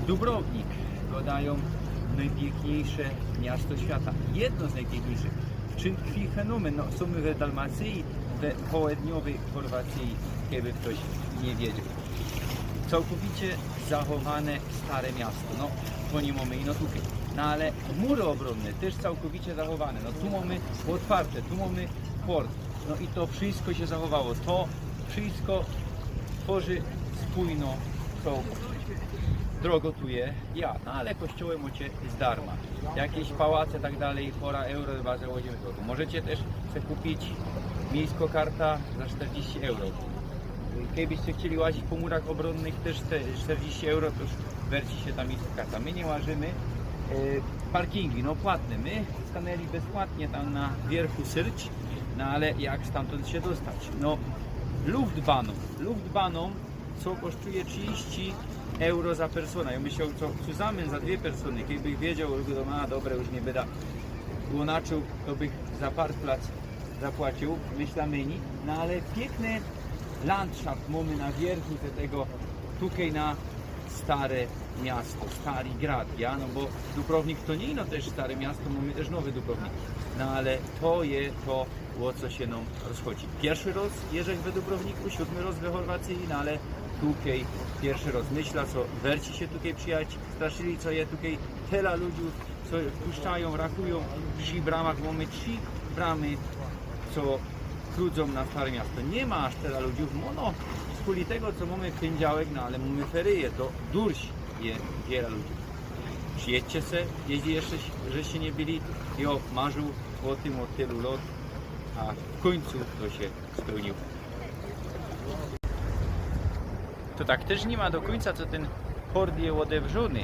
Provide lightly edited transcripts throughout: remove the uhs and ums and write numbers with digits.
Dubrovnik, dodają najpiękniejsze miasto świata, jedno z najpiękniejszych. W czym tkwi fenomen? No, są w Dalmacji, w południowej Chorwacji, jakby ktoś nie wiedział. Całkowicie zachowane stare miasto, no to nie mamy ino tutaj. No ale mury obronne też całkowicie zachowane. No tu mamy otwarte, tu mamy port. No i to wszystko się zachowało. To wszystko tworzy spójną całość. Drogo tu jest, ja, no ale kościoły macie zdarma. Jakieś pałace, tak dalej, pora euro chyba założymy to. Możecie też sobie kupić miejsko karta za 40 euro. Gdybyście chcieli łazić po murach obronnych też te 40 euro, to już wersji się tam miejska karta. My nie łażymy. Parkingi, no płatne. My stanęli bezpłatnie tam na wierchu Syrć, no ale jak stamtąd się dostać? No Luftbaną, co kosztuje 30 euro za persona. Ja myślał, co zusammen za dwie persony. Gdyby wiedział, a dobre, już nie będę łonaczył, to bych za parkplac zapłacił, myślamy ni. No ale piękny landschaft mamy na wierchu tego, tutaj na stare miasto, Stary Grad, ja? No bo Dubrovnik to nie no też stare miasto, mamy też nowy Dubrovnik. No ale to jest to, o co się nam rozchodzi. Pierwszy raz jeżdżę w Dubrowniku, 7 raz w Chorwacji, no ale tutaj pierwszy raz. Myślę, co werci się tutaj przyjechać, straszyli, co je tutaj tyle ludzi, co wpuszczają, rachują. Przy bramach mamy 3 bramy, co krudzą na stare miasto. Nie ma aż tyle ludzi, no z kuli tego, co mamy w poniedziałek, no ale mamy feryję, to durś jest wiele ludzi. Przyjedźcie se, jeśli jeszcze żeście nie byli, ja marzył o tym od tylu lat, a w końcu to się spełniło. To tak też nie ma do końca, co ten port jest odewrzony,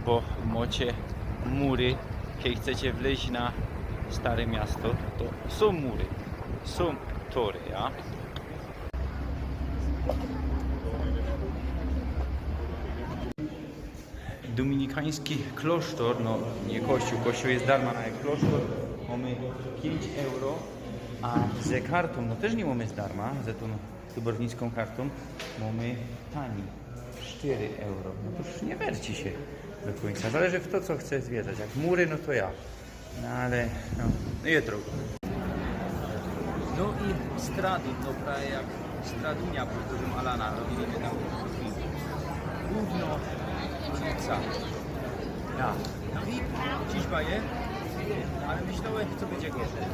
bo macie mury, kiedy chcecie wleźć na stare miasto, to są mury, są tory, ja? Dominikański klasztor, no nie kościół jest darma, ale klasztor mamy 5 euro, a ze kartą, no też nie mamy zdarma, ze tą dubrownicką kartą mamy tani, 4 euro, no to już nie werci się do końca, zależy w to, co chcę zwiedzać, jak mury, no to ja, no ale, no jest drogo. No i Stradun, no prawie jak Stradunia pod dużym Alana, robimy tam główno ulica. Ja. No i ciżba je, ale myślałem, co będzie gorzej.